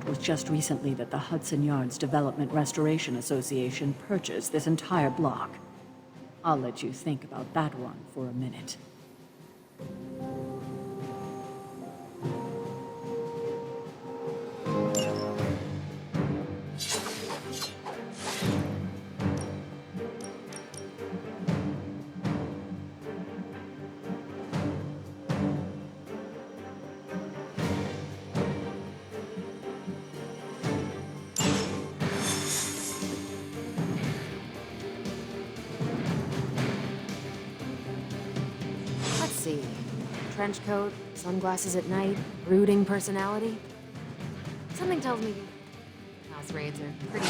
was just recently that the Hudson Yards Development Restoration Association purchased this entire block. I'll let you think about that one for a minute. Trench coat, sunglasses at night, brooding personality. Something tells me house raids are pretty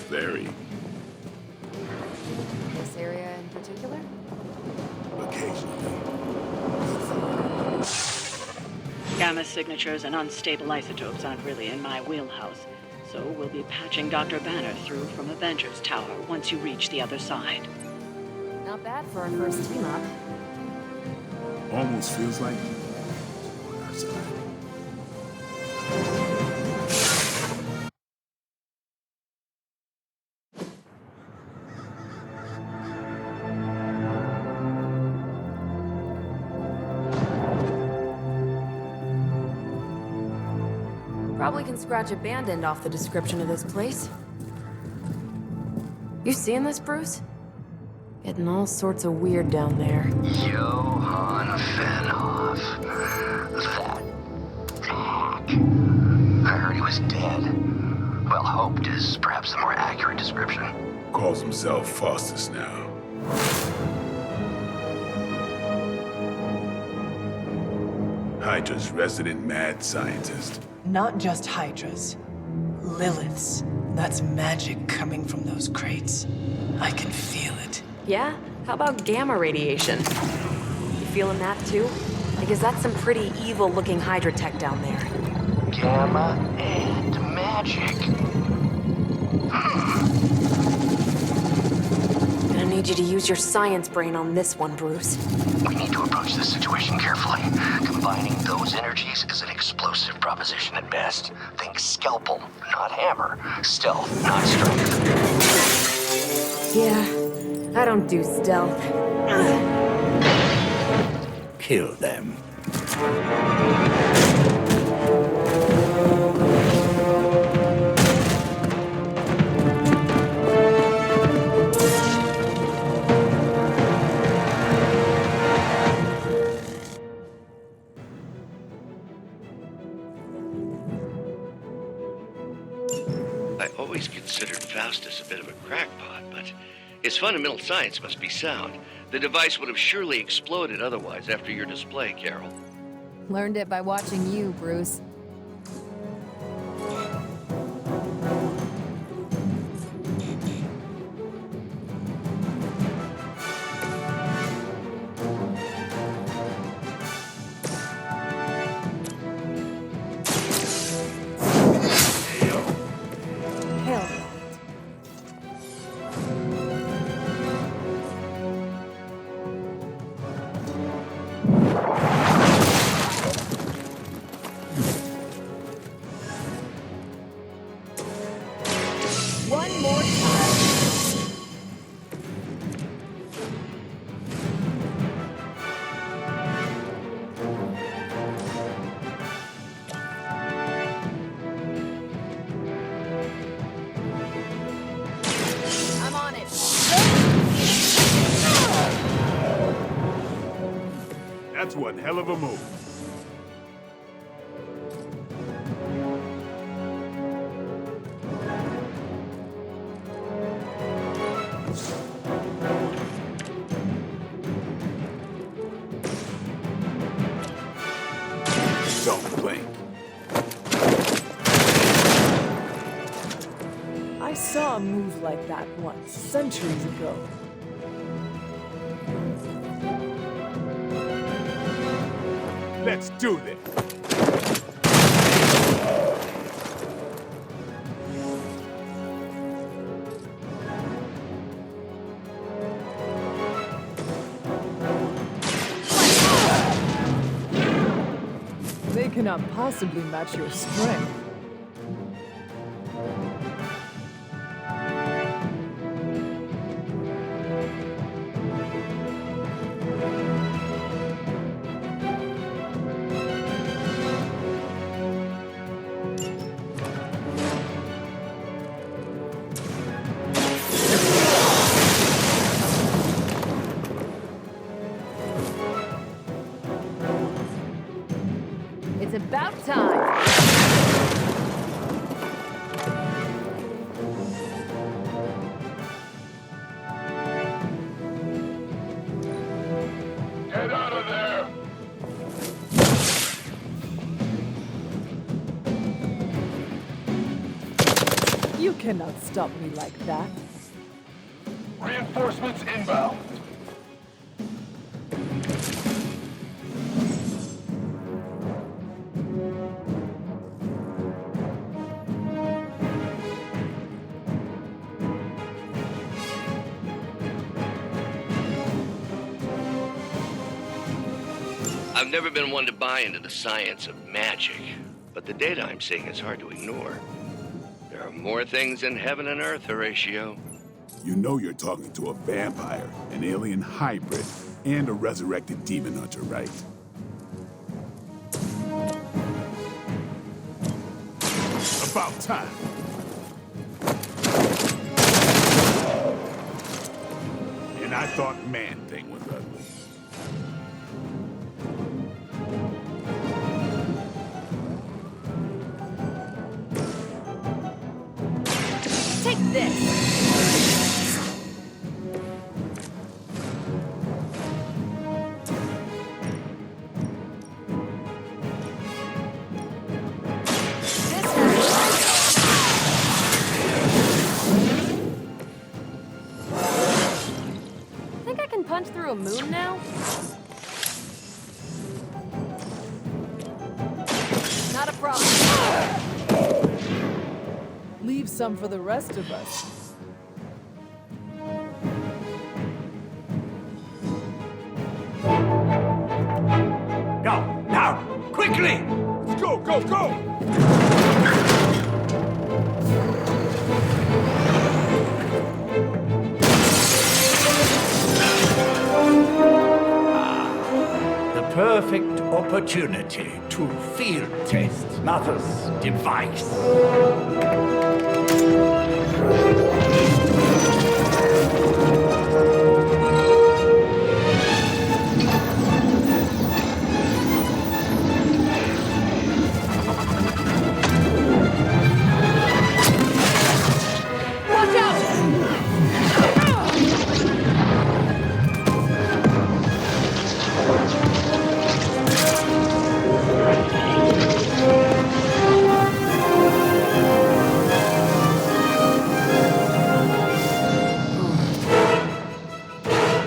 Very. This area in particular? Occasionally. Gamma signatures and unstable isotopes aren't really in my wheelhouse, so we'll be patching Dr. Banner through from Avengers Tower once you reach the other side. Not bad for our first team up. Almost feels like on our side. Probably can scratch abandoned off the description of this place. You seeing this, Bruce? Getting all sorts of weird down there. Johann Fenhoff. That hack. I heard he was dead. Well, hoped is perhaps the more accurate description. Calls himself Faustus now. Hydra's resident mad scientist. Not just Hydras. Liliths. That's magic coming from those crates. I can feel it. Yeah? How about gamma radiation? You feeling that too? Because that's some pretty evil-looking Hydra tech down there. Gamma and magic. Gonna need you to use your science brain on this one, Bruce. We need to approach this situation carefully. Combining those energies is an explosive proposition at best. Think scalpel, not hammer. Stealth, not strength. Yeah, I don't do stealth. Kill them. I always considered Faustus a bit of a crackpot, but his fundamental science must be sound. The device would have surely exploded otherwise after your display, Carol. Learned it by watching you, Bruce. One more time. I'm on it. That's one hell of a move. Don't blink. I saw a move like that once, centuries ago. Let's do this. They We cannot possibly match your strength. It's about time! Get out of there! You cannot stop me like that. Reinforcements inbound. I've never been one to buy into the science of magic, but the data I'm seeing is hard to ignore. There are more things in heaven and earth, Horatio. You know you're talking to a vampire, an alien hybrid, and a resurrected demon hunter, right? About time. And I thought Man-Thing was ugly. Take this! Think I can punch through a moon now? Not a problem. Leave some for the rest of us. Go, now, quickly! Let's go, go, go! The perfect opportunity to field test Mother's device. Watch out!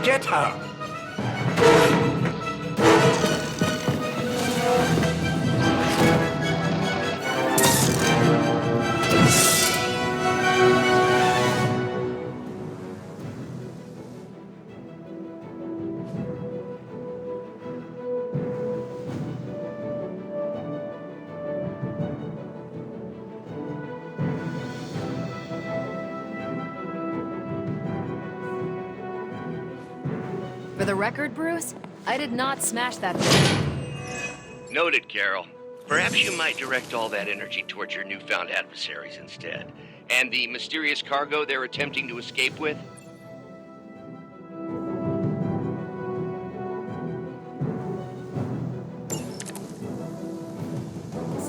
Get her! For the record, Bruce, I did not smash that thing. Noted, Carol. Perhaps you might direct all that energy towards your newfound adversaries instead. And the mysterious cargo they're attempting to escape with?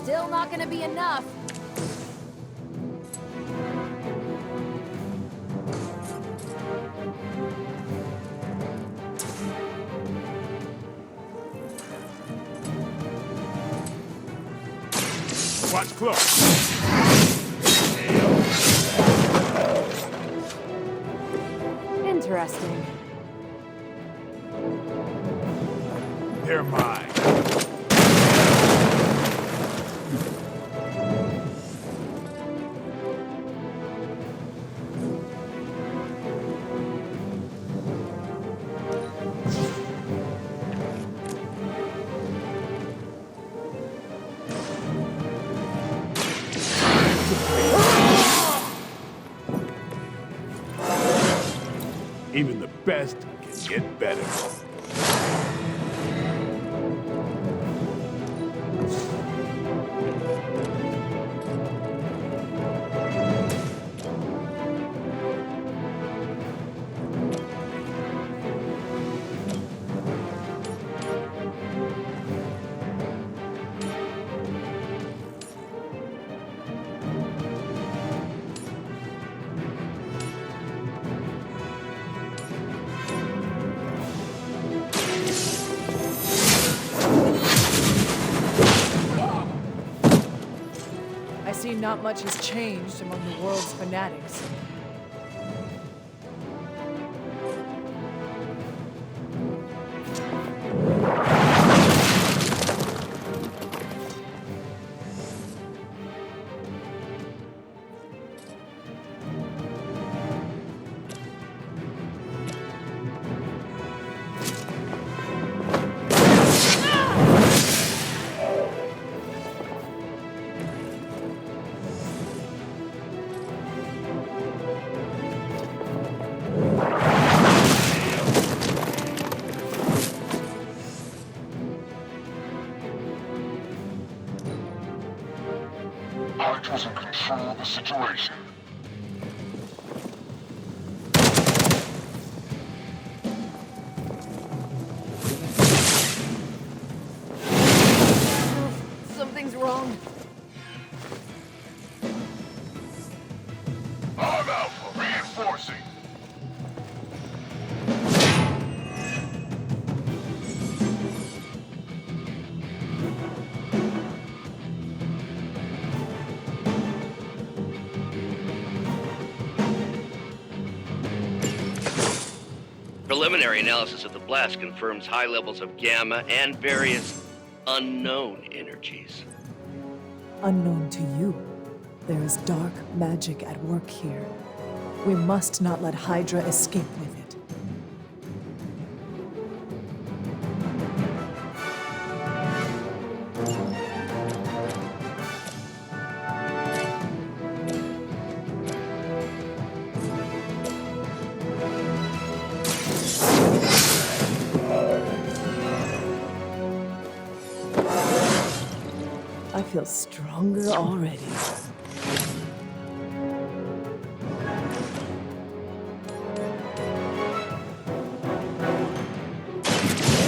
Still not gonna be enough. Watch close. Interesting. They're mine. best can get better. I see not much has changed among the world's fanatics. Hydra's in control of the situation. Something's wrong. I'm Alpha, reinforcing. Preliminary analysis of the blast confirms high levels of gamma and various unknown energies. Unknown to you, there is dark magic at work here. We must not let Hydra escape with it. I feel stronger already.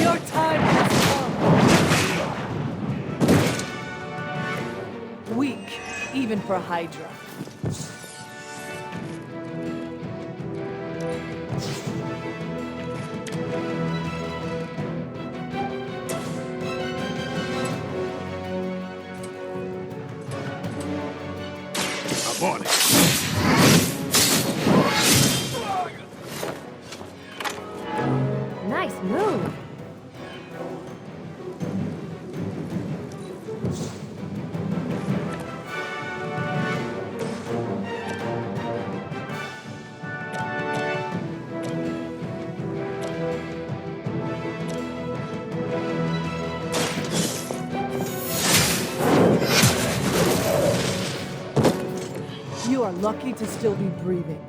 Your time has come. Weak, even for Hydra. I'm on it. Nice move. You are lucky to still be breathing.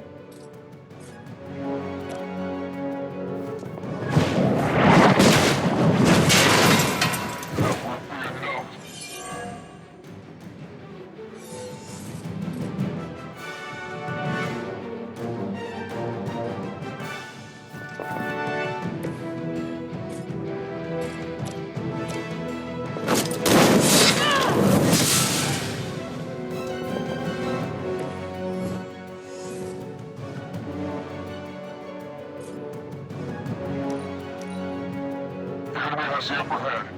Enemy has the upper hand.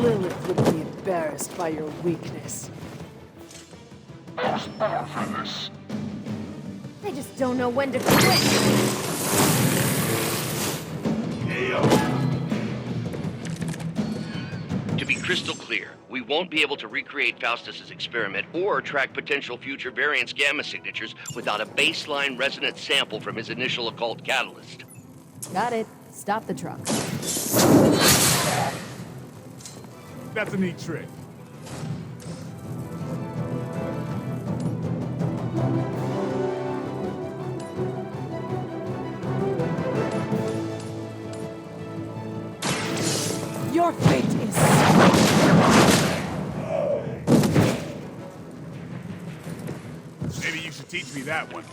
Lilith would be embarrassed by your weakness. I was born for this. They just don't know when to quit. To be crystal clear, we won't be able to recreate Faustus's experiment or track potential future variants' gamma signatures without a baseline resonant sample from his initial occult catalyst. Got it. Stop the truck. That's a neat trick. me that one.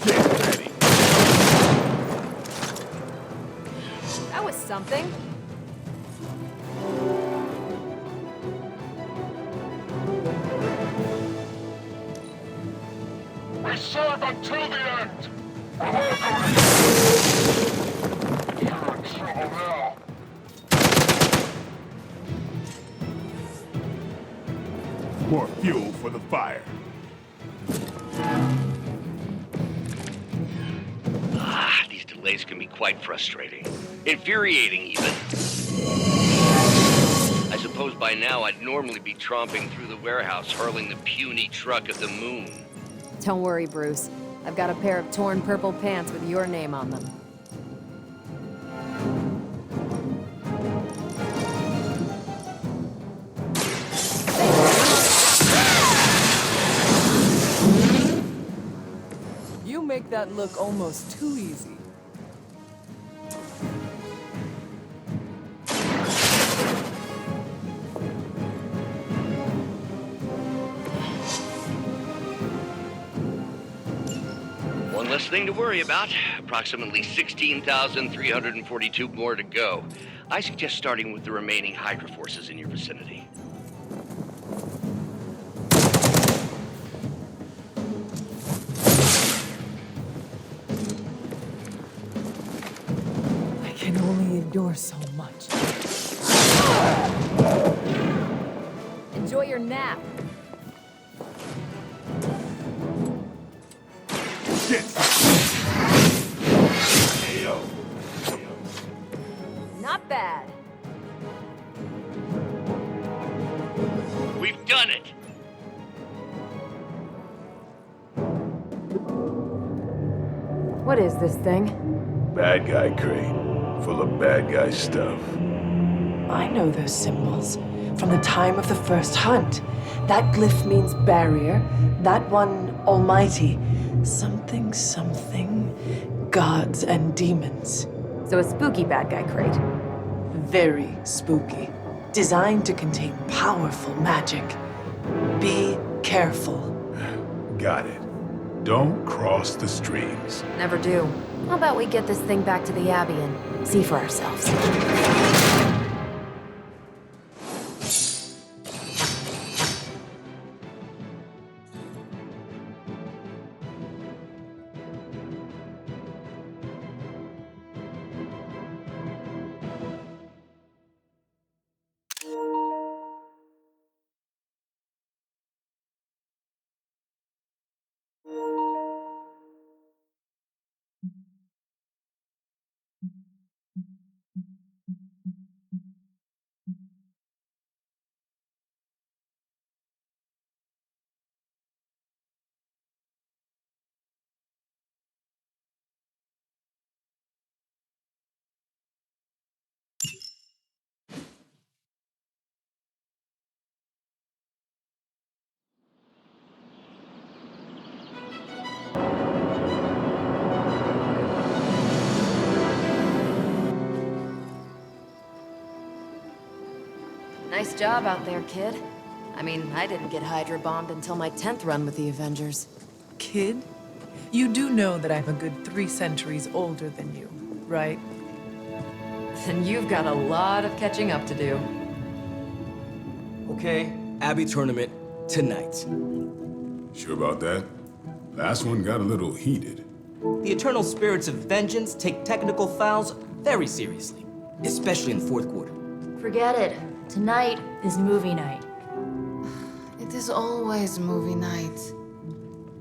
Get ready. That was something. We serve until the end! We're in trouble now. More fuel for the fire. These delays can be quite frustrating. Infuriating, even. I suppose by now I'd normally be tromping through the warehouse, hurling the puny truck at the moon. Don't worry, Bruce. I've got a pair of torn purple pants with your name on them. You make that look almost too easy. One less thing to worry about. Approximately 16,342 more to go. I suggest starting with the remaining Hydra forces in your vicinity. I can only endure so much. Enjoy your nap. Get KO. Not bad. We've done it! What is this thing? Bad guy crate. Full of bad guy stuff. I know those symbols from the time of the first hunt. That glyph means barrier, that one almighty. Something, gods and demons. So a spooky bad guy crate. Very spooky. Designed to contain powerful magic. Be careful. Got it. Don't cross the streams. Never do. How about we get this thing back to the Abbey and see for ourselves? Nice job out there, kid. I mean, I didn't get Hydra bombed until my 10th run with the Avengers. Kid, you do know that I'm a good 3 centuries older than you, right? Then you've got a lot of catching up to do. Okay, Abbey tournament tonight. Sure about that? Last one got a little heated. The eternal spirits of vengeance take technical fouls very seriously, especially in the fourth quarter. Forget it. Tonight is movie night. It is always movie night.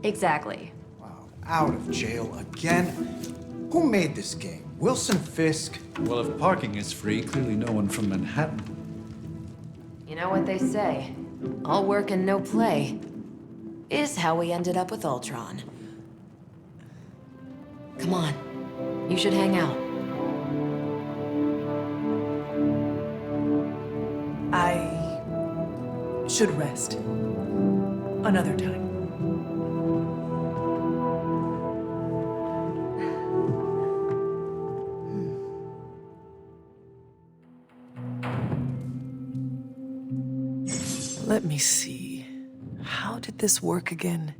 Exactly. Wow, out of jail again? Who made this game? Wilson Fisk? Well, if parking is free, clearly no one from Manhattan. You know what they say? All work and no play is how we ended up with Ultron. Come on. You should hang out. I should rest. Another time. Let me see. How did this work again?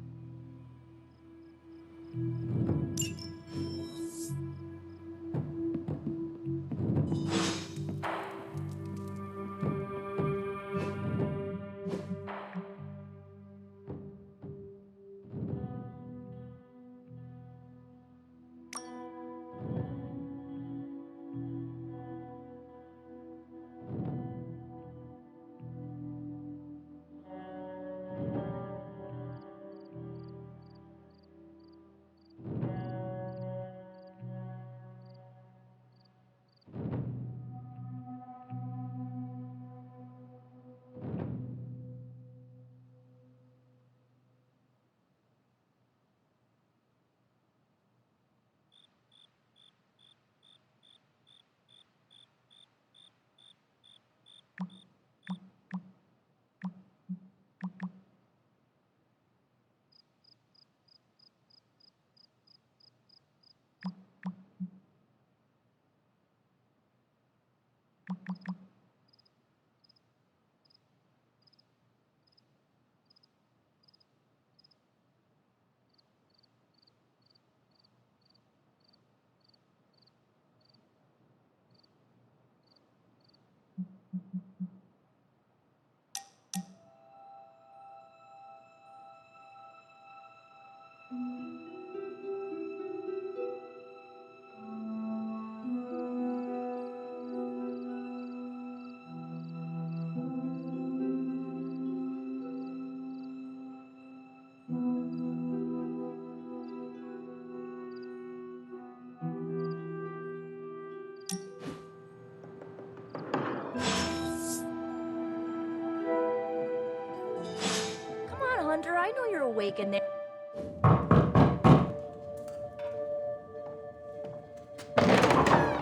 Hunter, I know you're awake in there.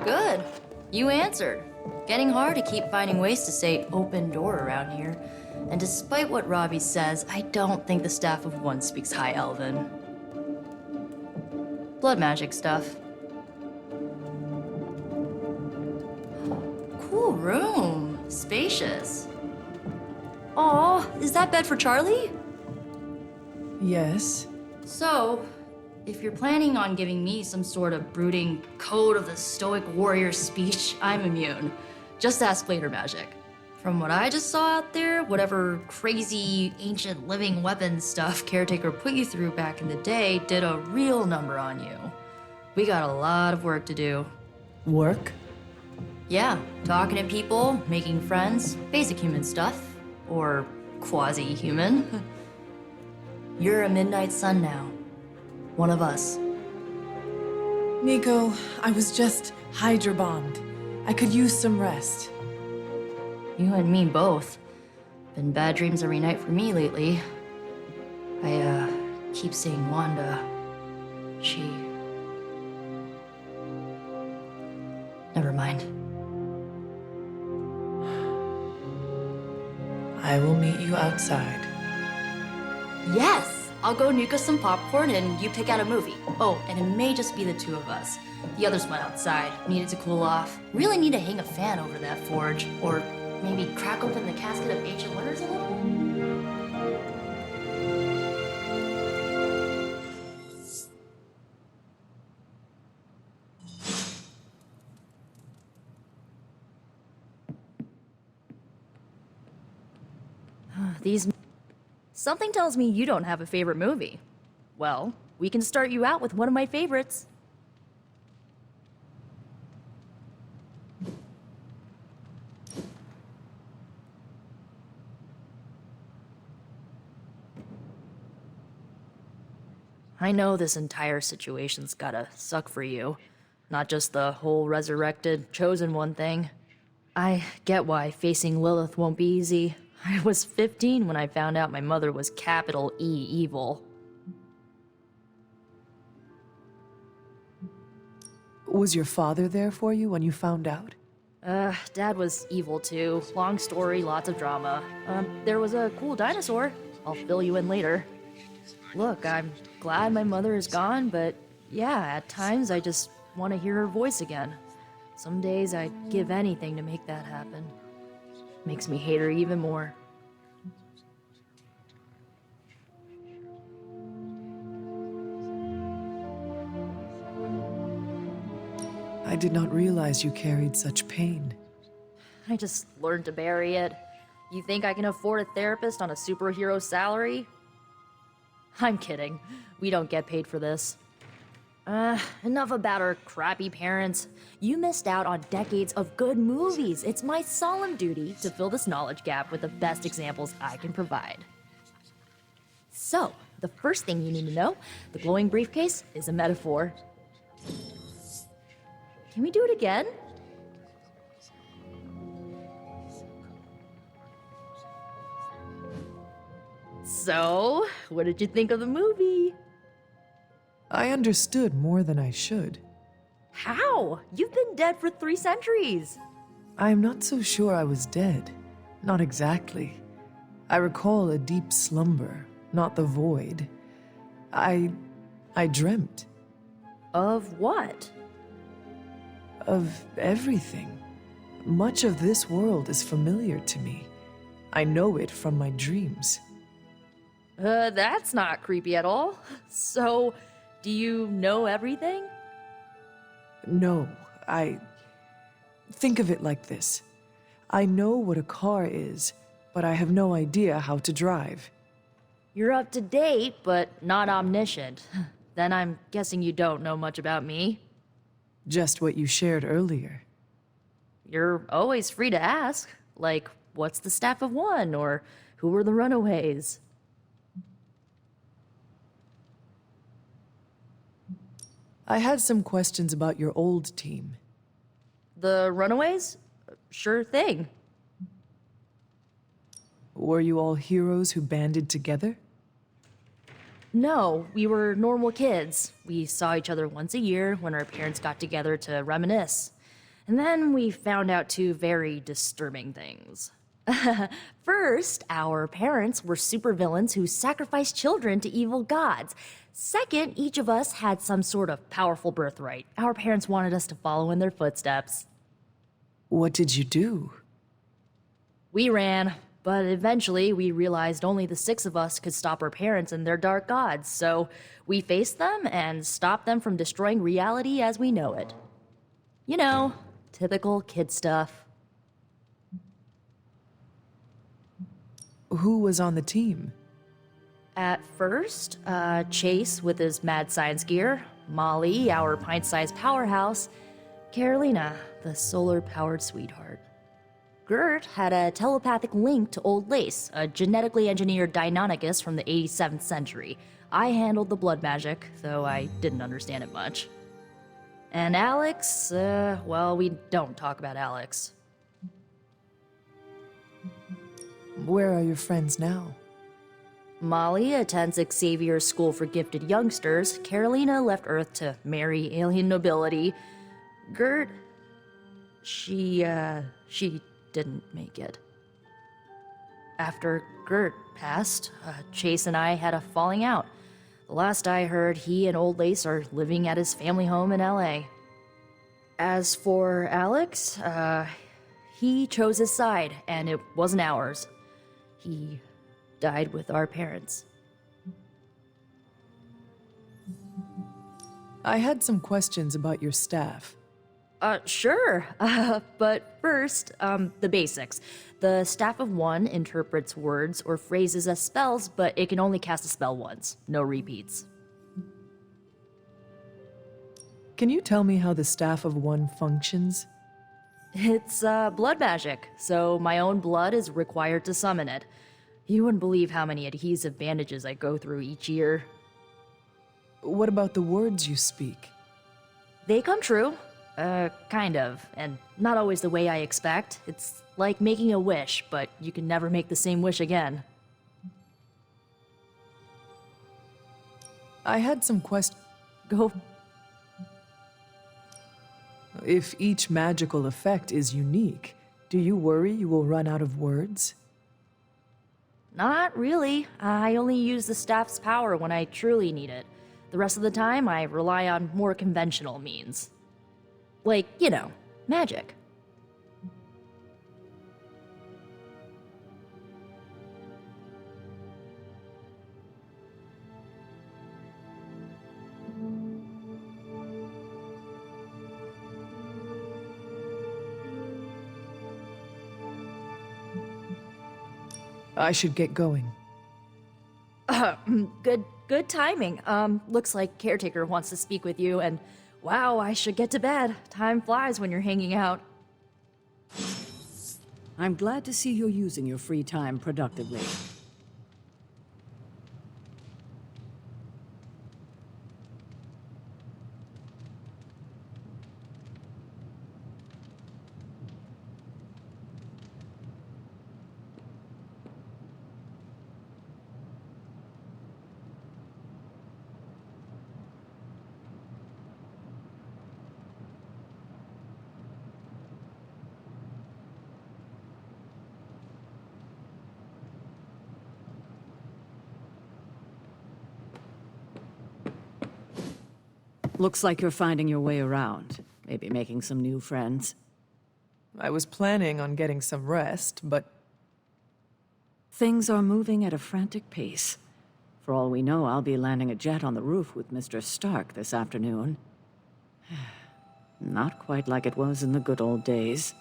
Good. You answered. Getting hard to keep finding ways to say open door around here. And despite what Robbie says, I don't think the staff of one speaks High Elven. Blood magic stuff. Cool room. Spacious. Aw, is that bed for Charlie? Yes. So, if you're planning on giving me some sort of brooding code of the stoic warrior speech, I'm immune. Just ask later magic. From what I just saw out there, whatever crazy ancient living weapon stuff Caretaker put you through back in the day did a real number on you. We got a lot of work to do. Work? Yeah, talking to people, making friends, basic human stuff. Or quasi-human. You're a Midnight Sun now. One of us. Nico, I was just hydro bombed. I could use some rest. You and me both. Been bad dreams every night for me lately. I, keep seeing Wanda. She... Never mind. I will meet you outside. Yes! I'll go nuke us some popcorn and you pick out a movie. Oh, and it may just be the two of us. The others went outside, needed to cool off. Really need to hang a fan over that forge. Or maybe crack open the casket of ancient wonders a little? Something tells me you don't have a favorite movie. Well, we can start you out with one of my favorites. I know this entire situation's gotta suck for you. Not just the whole resurrected, chosen one thing. I get why facing Lilith won't be easy. I was 15 when I found out my mother was capital E evil. Was your father there for you when you found out? Dad was evil too. Long story, lots of drama. There was a cool dinosaur. I'll fill you in later. Look, I'm glad my mother is gone, but yeah, at times I just want to hear her voice again. Some days I'd give anything to make that happen. Makes me hate her even more. I did not realize you carried such pain. I just learned to bury it. You think I can afford a therapist on a superhero salary? I'm kidding. We don't get paid for this. Enough about our crappy parents. You missed out on decades of good movies. It's my solemn duty to fill this knowledge gap with the best examples I can provide. So, the first thing you need to know, the glowing briefcase is a metaphor. Can we do it again? So, what did you think of the movie? I understood more than I should. How? You've been dead for 3 centuries. I am not so sure I was dead. Not exactly. I recall a deep slumber, not the void. I dreamt. Of what? Of everything. Much of this world is familiar to me. I know it from my dreams. That's not creepy at all. So, do you know everything? No, Think of it like this. I know what a car is, but I have no idea how to drive. You're up to date, but not omniscient. Then I'm guessing you don't know much about me. Just what you shared earlier. You're always free to ask. Like, what's the staff of one? Or who were the Runaways? I had some questions about your old team. The Runaways? Sure thing. Were you all heroes who banded together? No, we were normal kids. We saw each other once a year when our parents got together to reminisce. And then we found out 2 very disturbing things. First, our parents were supervillains who sacrificed children to evil gods. Second, each of us had some sort of powerful birthright. Our parents wanted us to follow in their footsteps. What did you do? We ran, but eventually we realized only the 6 of us could stop our parents and their dark gods, so we faced them and stopped them from destroying reality as we know it. You know, typical kid stuff. Who was on the team? At first, Chase with his mad science gear, Molly, our pint-sized powerhouse, Carolina, the solar-powered sweetheart. Gert had a telepathic link to Old Lace, a genetically engineered Deinonychus from the 87th century. I handled the blood magic, though I didn't understand it much. And Alex, well, we don't talk about Alex. Where are your friends now? Molly attends Xavier's School for Gifted Youngsters. Carolina left Earth to marry alien nobility. Gert, she didn't make it. After Gert passed, Chase and I had a falling out. The last I heard, he and Old Lace are living at his family home in LA. As for Alex, he chose his side, and it wasn't ours. He died with our parents. I had some questions about your staff. Sure. But first, the basics. The Staff of One interprets words or phrases as spells, but it can only cast a spell once. No repeats. Can you tell me how the Staff of One functions? It's, blood magic, so my own blood is required to summon it. You wouldn't believe how many adhesive bandages I go through each year. What about the words you speak? They come true. Kind of, and not always the way I expect. It's like making a wish, but you can never make the same wish again. I had some Go. If each magical effect is unique, do you worry you will run out of words? Not really. I only use the staff's power when I truly need it. The rest of the time, I rely on more conventional means. Like, you know, magic. I should get going. Good timing. Looks like caretaker wants to speak with you, and wow, I should get to bed. Time flies when you're hanging out. I'm glad to see you're using your free time productively. Looks like you're finding your way around. Maybe making some new friends. I was planning on getting some rest, but Things are moving at a frantic pace. For all we know, I'll be landing a jet on the roof with Mr. Stark this afternoon. Not quite like it was in the good old days.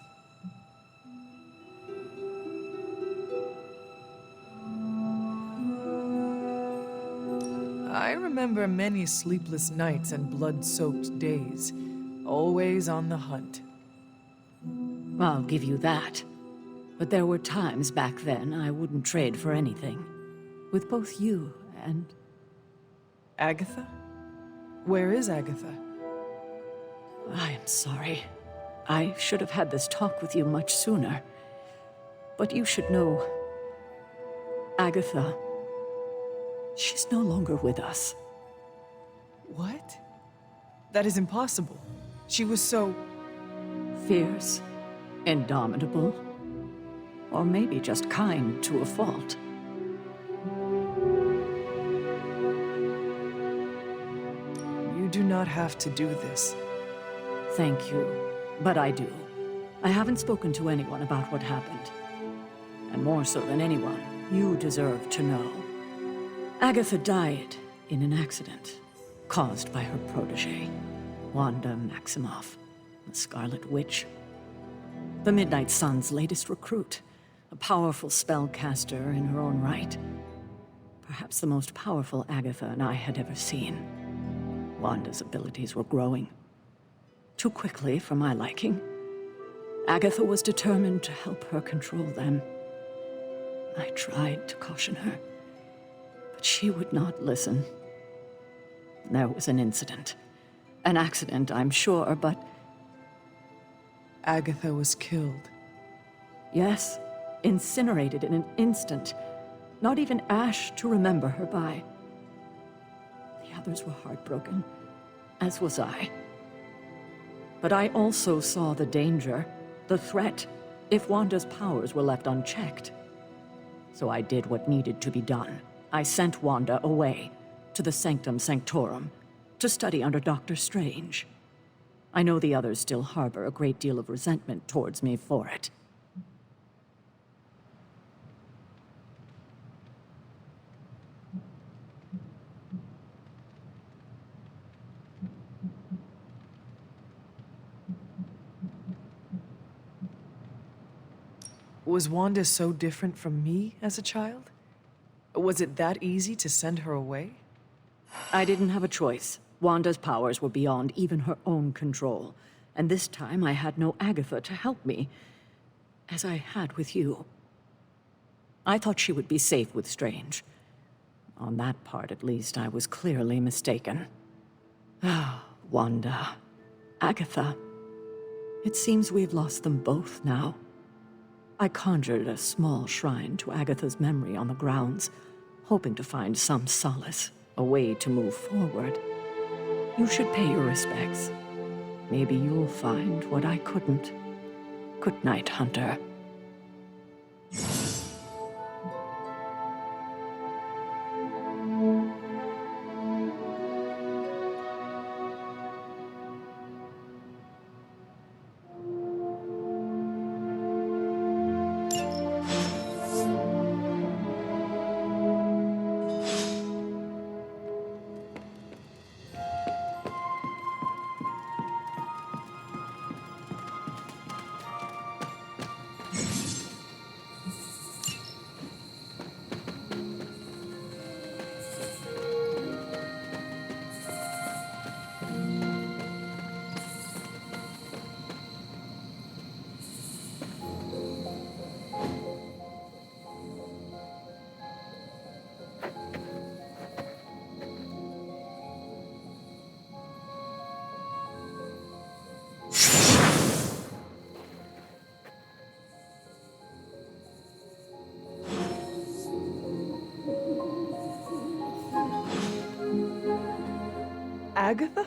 I remember many sleepless nights and blood-soaked days, always on the hunt. I'll give you that. But there were times back then I wouldn't trade for anything. With both you and... Agatha? Where is Agatha? I am sorry. I should have had this talk with you much sooner. But you should know... Agatha... she's no longer with us. What? That is impossible. She was so... fierce, indomitable, or maybe just kind to a fault. You do not have to do this. Thank you, but I do. I haven't spoken to anyone about what happened. And more so than anyone, you deserve to know. Agatha died in an accident caused by her protege, Wanda Maximoff, the Scarlet Witch. The Midnight Sun's latest recruit, a powerful spellcaster in her own right. Perhaps the most powerful Agatha and I had ever seen. Wanda's abilities were growing. Too quickly for my liking. Agatha was determined to help her control them. I tried to caution her, but she would not listen. There was an incident. An accident, I'm sure, but... Agatha was killed. Yes, incinerated in an instant. Not even ash to remember her by. The others were heartbroken, as was I. But I also saw the danger, the threat, if Wanda's powers were left unchecked. So I did what needed to be done. I sent Wanda away, to the Sanctum Sanctorum, to study under Doctor Strange. I know the others still harbor a great deal of resentment towards me for it. Was Wanda so different from me as a child? Was it that easy to send her away? I didn't have a choice. Wanda's powers were beyond even her own control, and this time I had no Agatha to help me, as I had with you. I thought she would be safe with Strange. On that part, at least, I was clearly mistaken. Ah, Wanda. Agatha. It seems we've lost them both now. I conjured a small shrine to Agatha's memory on the grounds, hoping to find some solace, a way to move forward. You should pay your respects. Maybe you'll find what I couldn't. Good night, Hunter. Agatha?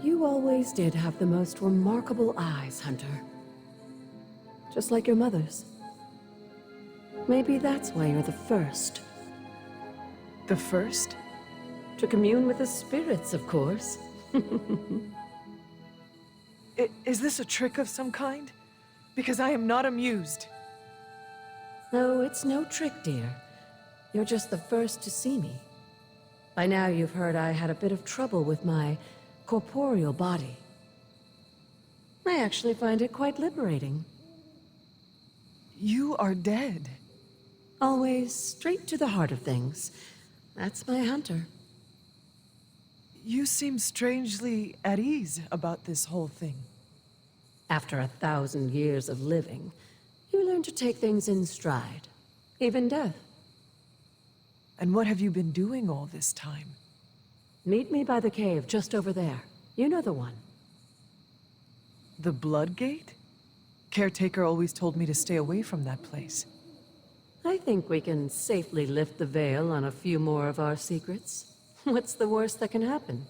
You always did have the most remarkable eyes, Hunter. Just like your mother's. Maybe that's why you're the first. The first? To commune with the spirits, of course. Is this a trick of some kind? Because I am not amused. No, it's no trick, dear. You're just the first to see me. By now you've heard I had a bit of trouble with my corporeal body. I actually find it quite liberating. You are dead. Always straight to the heart of things. That's my Hunter. You seem strangely at ease about this whole thing. After 1,000 years of living, you learn to take things in stride. Even death. And what have you been doing all this time? Meet me by the cave just over there. You know the one. The Blood Gate? Caretaker always told me to stay away from that place. I think we can safely lift the veil on a few more of our secrets. What's the worst that can happen?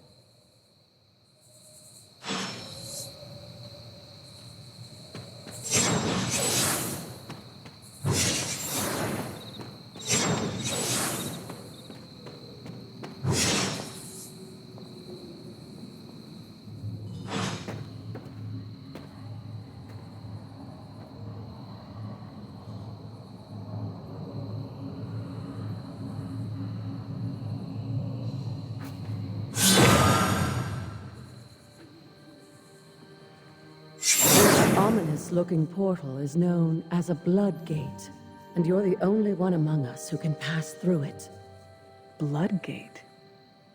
Ominous-looking portal is known as a Blood Gate, and you're the only one among us who can pass through it. Blood Gate?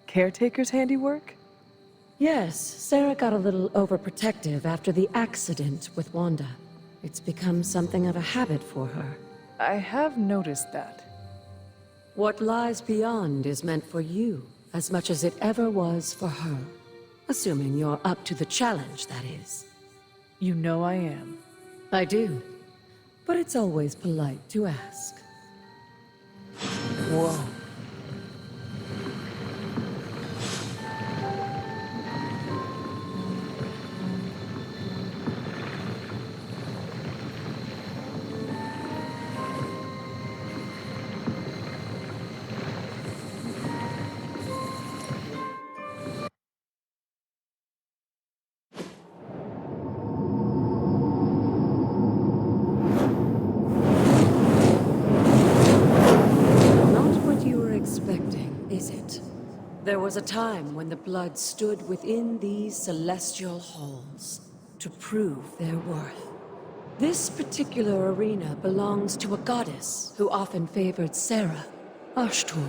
Caretaker's handiwork? Yes, Sarah got a little overprotective after the accident with Wanda. It's become something of a habit for her. I have noticed that. What lies beyond is meant for you, as much as it ever was for her. Assuming you're up to the challenge, that is. You know I am. I do. But it's always polite to ask. Whoa. There was a time when the blood stood within these celestial halls to prove their worth. This particular arena belongs to a goddess who often favored Sarah, Ashtur.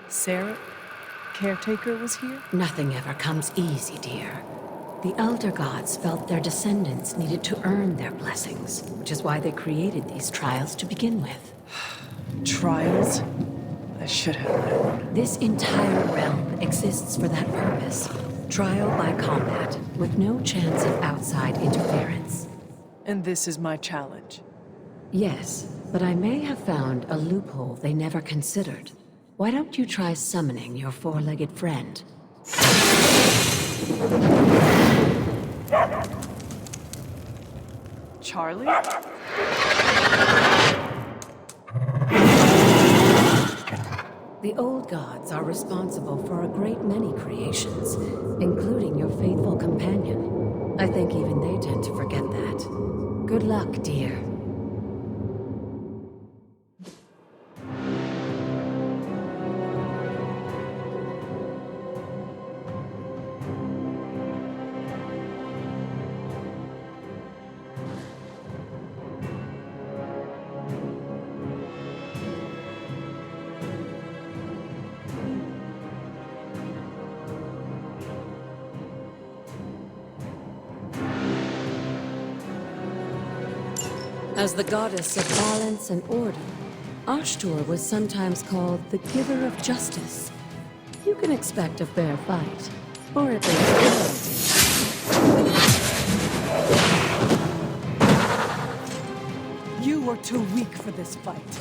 Sarah? Caretaker was here? Nothing ever comes easy, dear. The Elder Gods felt their descendants needed to earn their blessings, which is why they created these trials to begin with. Trials? I should have known. This entire realm exists for that purpose. Trial by combat, with no chance of outside interference. And this is my challenge? Yes, but I may have found a loophole they never considered. Why don't you try summoning your four-legged friend? Charlie? The old gods are responsible for a great many creations, including your faithful companion. I think even they tend to forget that. Good luck, dear. As the goddess of balance and order, Ashtur was sometimes called the giver of justice. You can expect a fair fight, or at least You are too weak for this fight.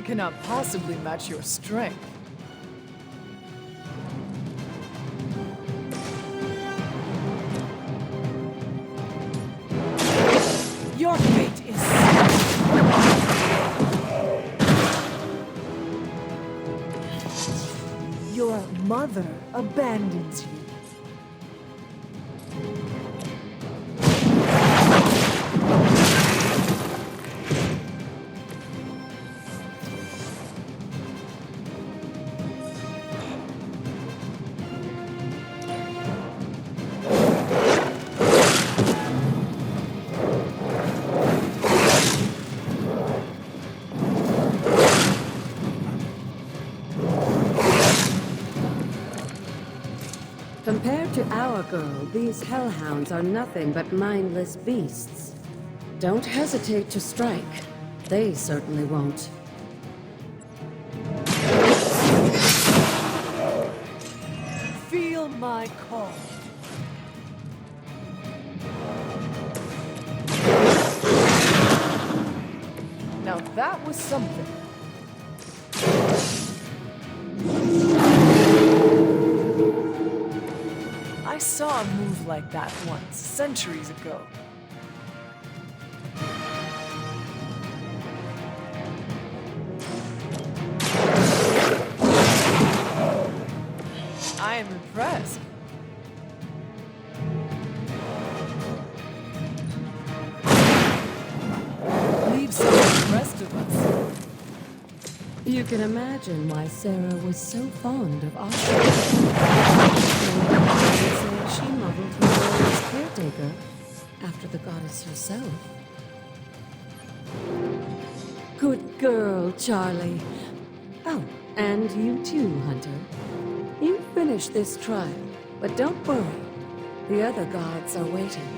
cannot possibly match your strength. Your fate is sealed. Your mother abandons you. Compared to our girl, these hellhounds are nothing but mindless beasts. Don't hesitate to strike. They certainly won't. Feel my call. Now that was something. I saw a move like that once, centuries ago. I am impressed. Leave some of the rest of us. You can imagine why Sarah was so fond of Oscar. She modeled her role as caretaker after the goddess herself. Good girl, Charlie. Oh, and you too, Hunter. You finished this trial, but don't worry. The other gods are waiting.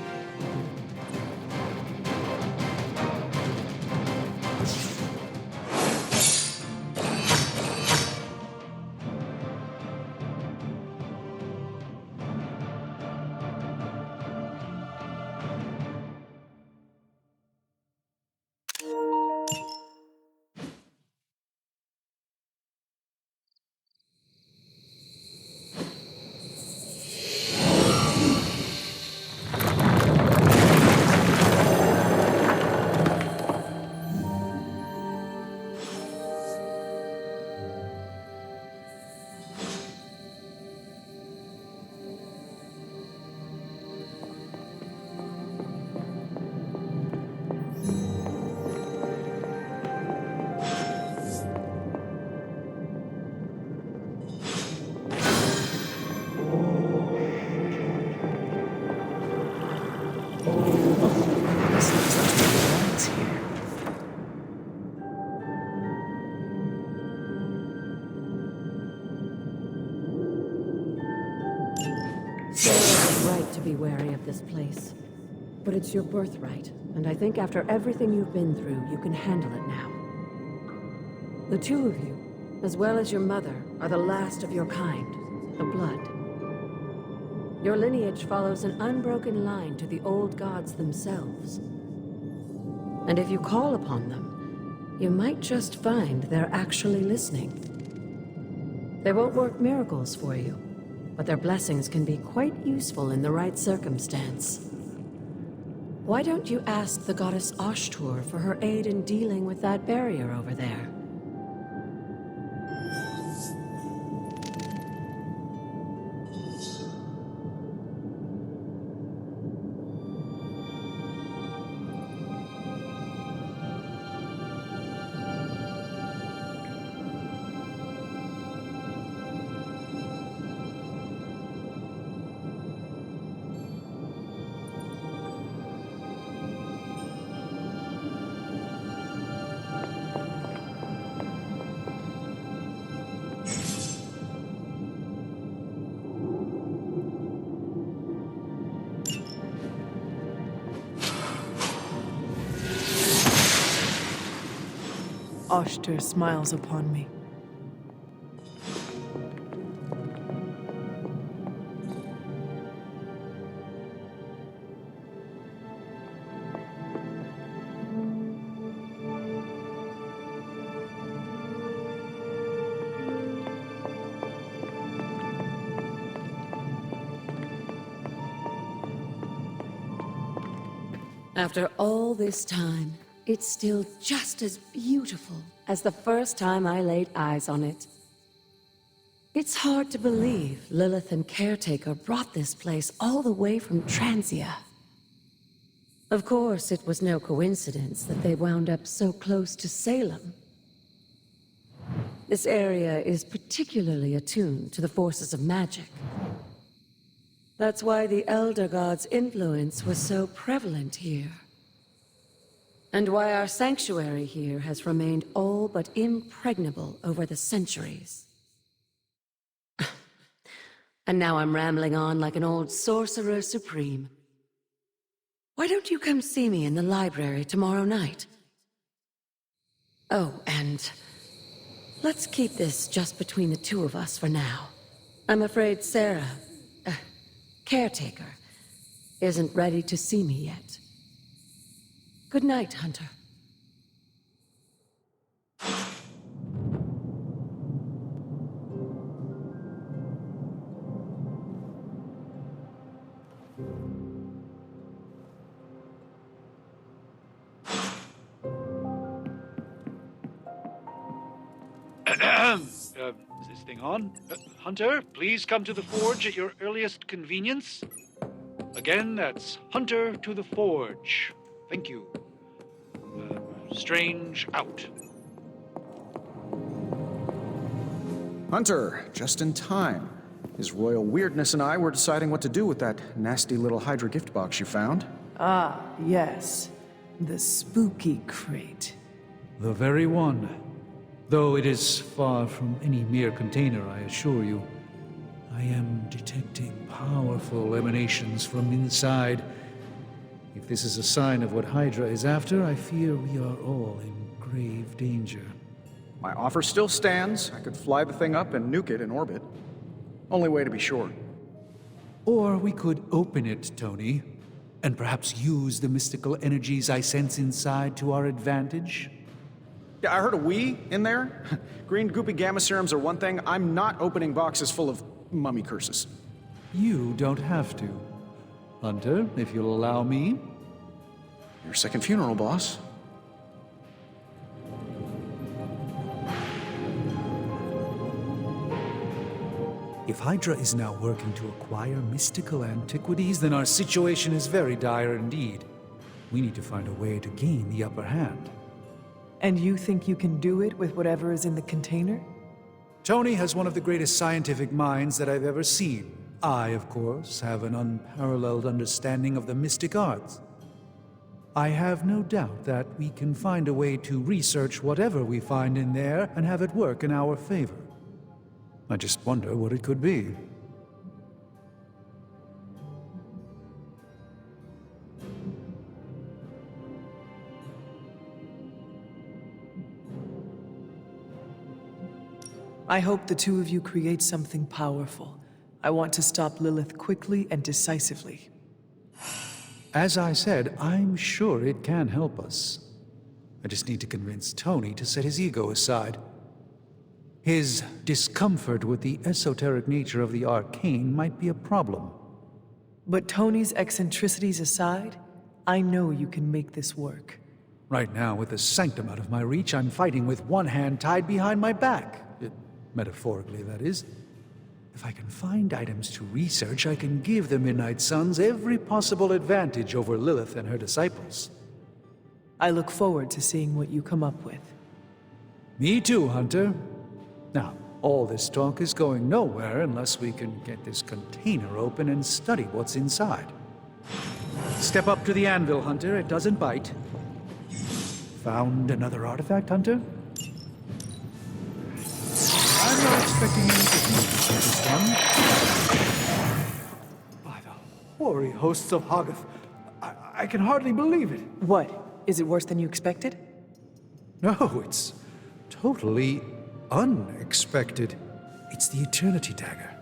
Be wary of this place. But it's your birthright, and I think after everything you've been through, you can handle it now. The two of you, as well as your mother, are the last of your kind, the Blood. Your lineage follows an unbroken line to the old gods themselves. And if you call upon them, you might just find they're actually listening. They won't work miracles for you, but their blessings can be quite useful in the right circumstance. Why don't you ask the goddess Ashtur for her aid in dealing with that barrier over there? Ashtur smiles upon me. After all this time, it's still just as beautiful as the first time I laid eyes on it. It's hard to believe Lilith and Caretaker brought this place all the way from Transia. Of course, it was no coincidence that they wound up so close to Salem. This area is particularly attuned to the forces of magic. That's why the Elder God's influence was so prevalent here. And why our sanctuary here has remained all but impregnable over the centuries. And now I'm rambling on like an old sorcerer supreme. Why don't you come see me in the library tomorrow night? Oh, and let's keep this just between the two of us for now. I'm afraid Sarah, Caretaker, isn't ready to see me yet. Good night, Hunter. Is this thing on? Hunter, please come to the forge at your earliest convenience. Again, that's Hunter to the forge. Thank you. Strange out. Hunter, just in time. His royal weirdness and I were deciding what to do with that nasty little Hydra gift box you found. Ah, yes. The spooky crate. The very one. Though it is far from any mere container, I assure you. I am detecting powerful emanations from inside. If this is a sign of what Hydra is after, I fear we are all in grave danger. My offer still stands. I could fly the thing up and nuke it in orbit. Only way to be sure. Or we could open it, Tony, and perhaps use the mystical energies I sense inside to our advantage. Yeah, I heard a we in there. Green goopy gamma serums are one thing. I'm not opening boxes full of mummy curses. You don't have to. Hunter, if you'll allow me. Your second funeral, boss. If Hydra is now working to acquire mystical antiquities, then our situation is very dire indeed. We need to find a way to gain the upper hand. And you think you can do it with whatever is in the container? Tony has one of the greatest scientific minds that I've ever seen. I, of course, have an unparalleled understanding of the mystic arts. I have no doubt that we can find a way to research whatever we find in there and have it work in our favor. I just wonder what it could be. I hope the two of you create something powerful. I want to stop Lilith quickly and decisively. As I said, I'm sure it can help us. I just need to convince Tony to set his ego aside. His discomfort with the esoteric nature of the arcane might be a problem. But Tony's eccentricities aside, I know you can make this work. Right now, with the sanctum out of my reach, I'm fighting with one hand tied behind my back. Metaphorically, that is. If I can find items to research, I can give the Midnight Suns every possible advantage over Lilith and her disciples. I look forward to seeing what you come up with. Me too, Hunter. Now, all this talk is going nowhere unless we can get this container open and study what's inside. Step up to the anvil, Hunter. It doesn't bite. Found another artifact, Hunter? I'm not expecting you to notice this one. By the hoary hosts of Hoggoth, I can hardly believe it. What? Is it worse than you expected? No, it's totally unexpected. It's the Eternity Dagger.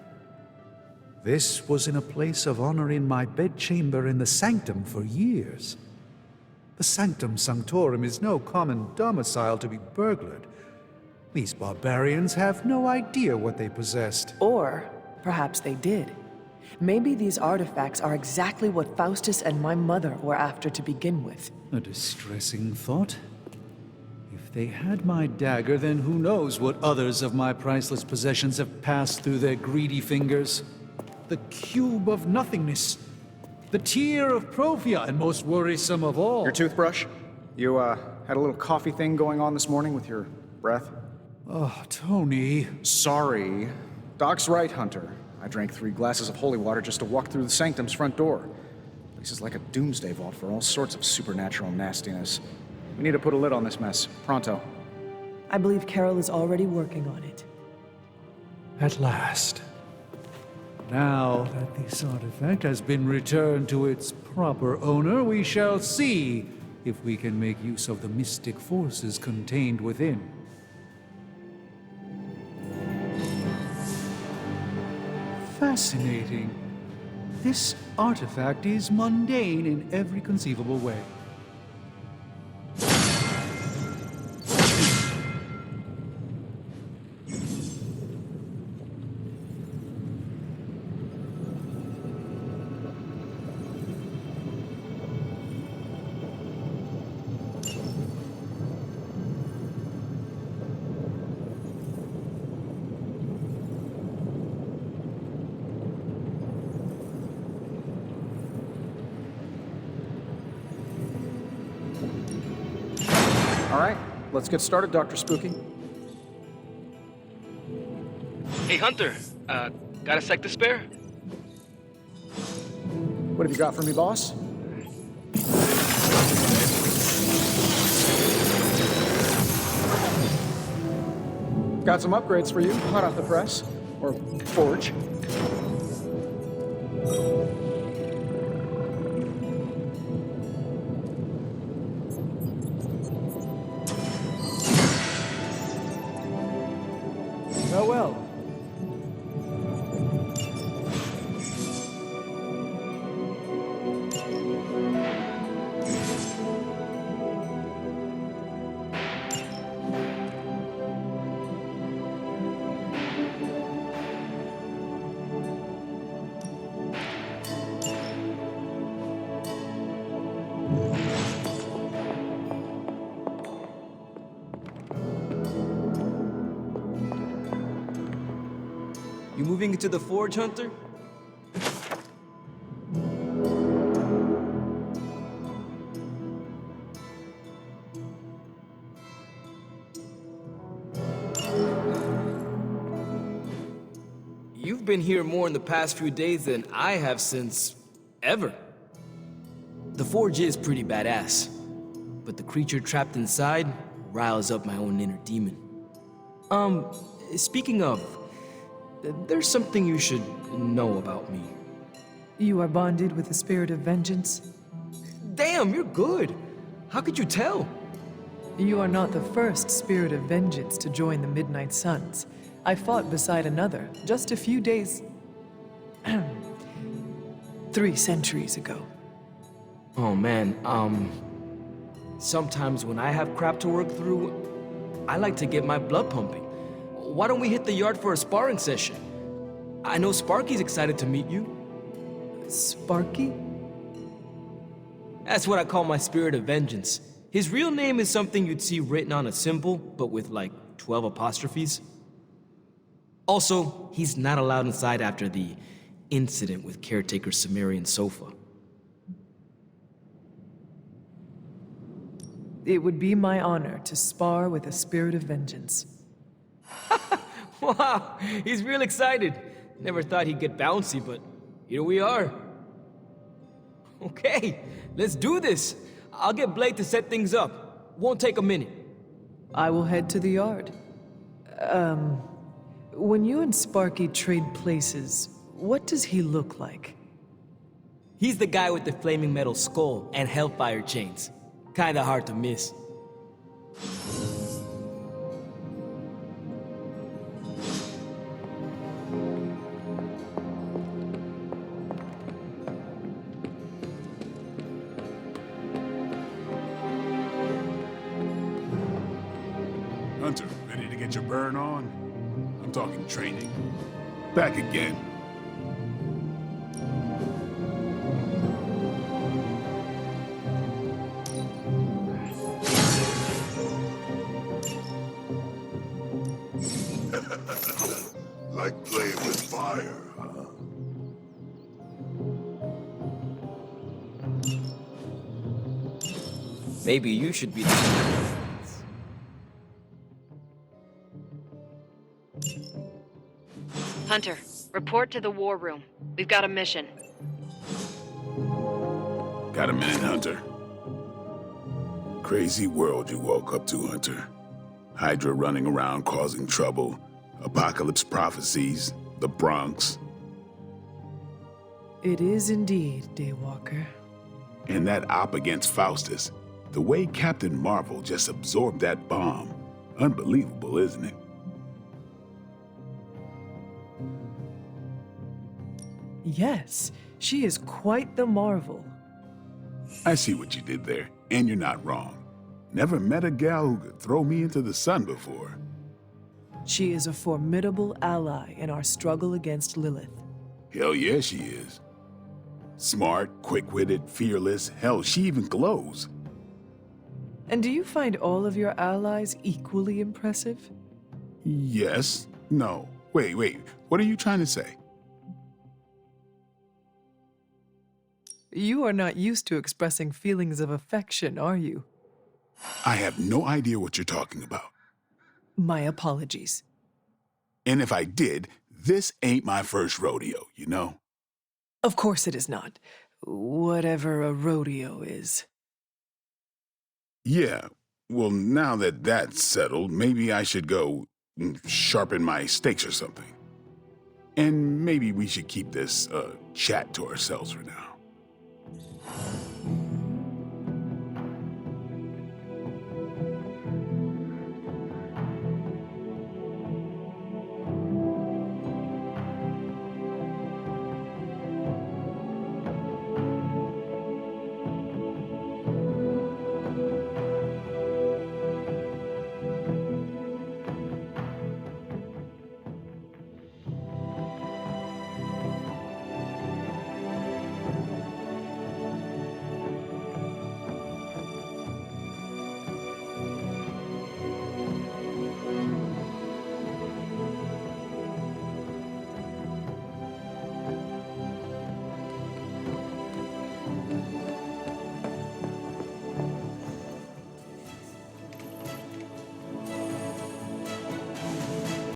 This was in a place of honor in my bedchamber in the Sanctum for years. The Sanctum Sanctorum is no common domicile to be burglared. These barbarians have no idea what they possessed. Or perhaps they did. Maybe these artifacts are exactly what Faustus and my mother were after to begin with. A distressing thought. If they had my dagger, then who knows what others of my priceless possessions have passed through their greedy fingers. The cube of nothingness. The tear of Profia, and most worrisome of all. Your toothbrush? You, had a little coffee thing going on this morning with your breath? Oh, Tony. Sorry. Doc's right, Hunter. I drank 3 glasses of holy water just to walk through the sanctum's front door. This is like a doomsday vault for all sorts of supernatural nastiness. We need to put a lid on this mess. Pronto. I believe Carol is already working on it. At last. Now that this artifact has been returned to its proper owner, we shall see if we can make use of the mystic forces contained within. Fascinating. This artifact is mundane in every conceivable way. All right, let's get started, Dr. Spooky. Hey, Hunter. Got a sec to spare? What have you got for me, boss? Got some upgrades for you, hot off the press. Or forge. Farewell. You moving into the forge, Hunter? You've been here more in the past few days than I have since ever. The forge is pretty badass, but the creature trapped inside riles up my own inner demon. Speaking of, there's something you should know about me. You are bonded with the spirit of vengeance? Damn, you're good. How could you tell? You are not the first spirit of vengeance to join the Midnight Suns. I fought beside another just a few days... 3 centuries ago. Oh man, sometimes when I have crap to work through, I like to get my blood pumping. Why don't we hit the yard for a sparring session? I know Sparky's excited to meet you. Sparky? That's what I call my spirit of vengeance. His real name is something you'd see written on a symbol, but with like 12 apostrophes. Also, he's not allowed inside after the incident with caretaker Sumerian Sofa. It would be my honor to spar with a spirit of vengeance. Wow, he's real excited. Never thought he'd get bouncy, but here we are. Okay, let's do this. I'll get Blade to set things up. Won't take a minute. I will head to the yard. When you and Sparky trade places, what does he look like? He's the guy with the flaming metal skull and hellfire chains. Kinda hard to miss. Hunter, ready to get your burn on? I'm talking training. Back again. Like playing with fire, huh? Maybe you should be the... Hunter, report to the war room. We've got a mission. Got a minute, Hunter? Crazy world you woke up to, Hunter. Hydra running around causing trouble, apocalypse prophecies, the Bronx. It is indeed, Daywalker. And that op against Faustus. The way Captain Marvel just absorbed that bomb. Unbelievable, isn't it? Yes, she is quite the marvel. I see what you did there, and you're not wrong. Never met a gal who could throw me into the sun before. She is a formidable ally in our struggle against Lilith. Hell yeah, she is. Smart, quick-witted, fearless, hell, she even glows. And do you find all of your allies equally impressive? Yes. No. Wait, what are you trying to say? You are not used to expressing feelings of affection, are you? I have no idea what you're talking about. My apologies. And if I did, this ain't my first rodeo, you know? Of course it is not. Whatever a rodeo is. Yeah, well, now that that's settled, maybe I should go sharpen my stakes or something. And maybe we should keep this chat to ourselves for now.